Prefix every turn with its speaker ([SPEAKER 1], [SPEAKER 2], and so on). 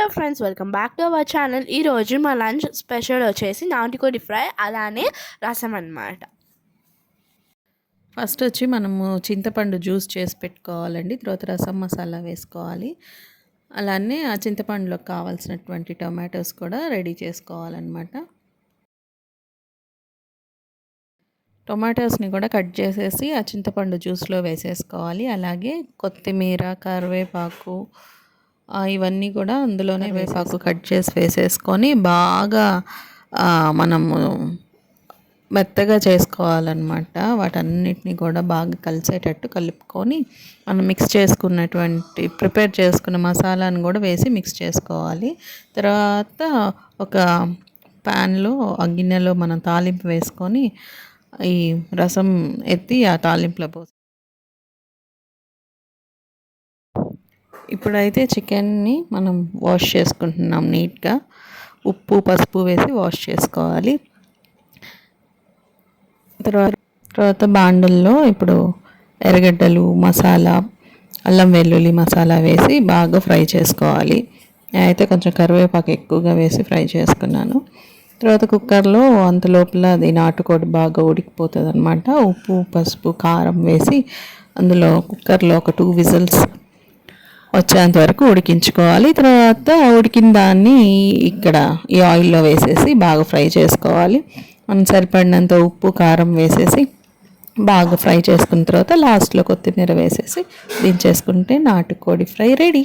[SPEAKER 1] Hello friends, welcome back to our channel. ఈరోజు మా lunch special వచ్చేసి నాటుకోడి ఫ్రై అలానే రసం అన్నమాట.
[SPEAKER 2] ఫస్ట్ వచ్చి మనము చింతపండు జ్యూస్ చేసి పెట్టుకోవాలండి. తర్వాత రసం మసాలా వేసుకోవాలి. అలానే ఆ చింతపండులోకి కావాల్సినటువంటి టొమాటోస్ కూడా రెడీ చేసుకోవాలన్నమాట. టొమాటోస్ని కూడా కట్ చేసేసి ఆ చింతపండు జ్యూస్లో వేసేసుకోవాలి. అలాగే కొత్తిమీర, కరివేపాకు ఇవన్నీ కూడా అందులోనే వేపాకు కట్ చేసి వేసేసుకొని బాగా మనము మెత్తగా చేసుకోవాలన్నమాట. వాటన్నిటిని కూడా బాగా కలిసేటట్టు కలుపుకొని మనం మిక్స్ చేసుకున్నటువంటి ప్రిపేర్ చేసుకున్న మసాలాను కూడా వేసి మిక్స్ చేసుకోవాలి. తర్వాత ఒక ప్యాన్లో ఆ గిన్నెలో మనం తాలింపు వేసుకొని ఈ రసం ఎత్తి ఆ తాలింపులో పోసి ఇప్పుడైతే చికెన్ని మనం వాష్ చేసుకుంటున్నాం. నీట్గా ఉప్పు పసుపు వేసి వాష్ చేసుకోవాలి. తర్వాత బాండల్లో ఇప్పుడు ఎర్రగడ్డలు, మసాలా, అల్లం వెల్లుల్లి మసాలా వేసి బాగా ఫ్రై చేసుకోవాలి. నేనైతే కొంచెం కరివేపాకు ఎక్కువగా వేసి ఫ్రై చేసుకున్నాను. తర్వాత కుక్కర్లో అంత లోపల అది నాటుకోడి బాగా ఉడికిపోతుంది అనమాట. ఉప్పు పసుపు కారం వేసి అందులో కుక్కర్లో ఒక 2 విజిల్స్ వచ్చేంత వరకు ఉడికించుకోవాలి. తర్వాత ఉడికిన దాన్ని ఇక్కడ ఈ ఆయిల్లో వేసేసి బాగా ఫ్రై చేసుకోవాలి. మనం సరిపడినంత ఉప్పు కారం వేసేసి బాగా ఫ్రై చేసుకున్న తర్వాత లాస్ట్లో కొత్తిమీర వేసేసి దించేసుకుంటే నాటుకోడి ఫ్రై రెడీ.